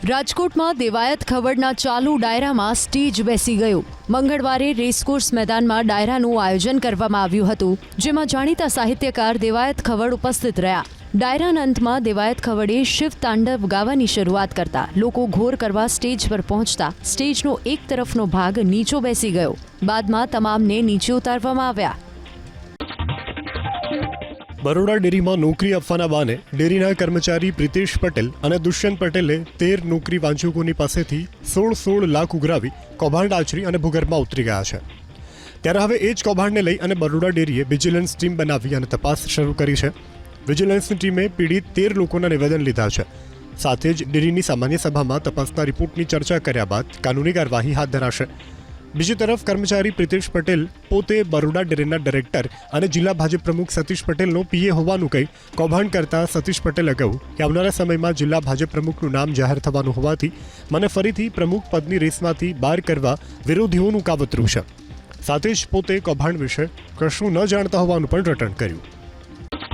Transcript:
રાજકોટમાં દેવાયત ખવડના ચાલુ ડાયરામાં સ્ટેજ બેસી ગયું। મંગળવારે રેસકોર્સ મેદાનમાં ડાયરાનું આયોજન કરવામાં આવ્યું હતું, જેમાં જાણીતા સાહિત્યકાર દેવાયત ખવડ ઉપસ્થિત રહ્યા। ડાયરાના અંતમાં દેવાયત ખવડે શિવ તાંડવ ગાવાની શરૂઆત કરતા લોકો ઘોર કરવા સ્ટેજ પર પહોંચતા સ્ટેજનો એક તરફનો ભાગ નીચો બેસી ગયો। બાદમાં તમામને નીચે ઉતારવામાં આવ્યા। બરોડા ડેરીમાં નોકરી આપવાના બહાને ડેરીના કર્મચારી પ્રિતેશ પટેલ અને દુષ્યંત પટેલે 13 નોકરી વાંચકોની પાસેથી 16 લાખ ઉઘરાવી કૌભાંડ આચરી અને ભૂગર્ભમાં ઉતરી ગયા છે। ત્યારે હવે એ જ કૌભાંડને લઈ અને બરોડા ડેરીએ વિજિલન્સ ટીમ બનાવી અને તપાસ શરૂ કરી છે। વિજિલન્સની ટીમે પીડિત 13 લોકોના નિવેદન લીધા છે। સાથે જ ડેરીની સામાન્ય સભામાં તપાસના રિપોર્ટની ચર્ચા કર્યા બાદ કાનૂની કાર્યવાહી હાથ ધરાશે। બીજી તરફ કર્મચારી પ્રિતેશ પટેલ પોતે બરોડા ડેરીના ડાયરેક્ટર અને જિલ્લા ભાજપ પ્રમુખ સતીશ પટેલનો પીએ હોવાનું કહી કૌભાંડ કરતા સતીશ પટેલે કહ્યું કે આવનારા સમયમાં જિલ્લા ભાજપ પ્રમુખનું નામ જાહેર થવાનું હોવાથી મને ફરીથી પ્રમુખ પદની રેસમાંથી બહાર કરવા વિરોધીઓનું કાવતરું છે। સાથે જ પોતે કૌભાંડ વિશે કશું ન જાણતા હોવાનું પણ રટણ કર્યું।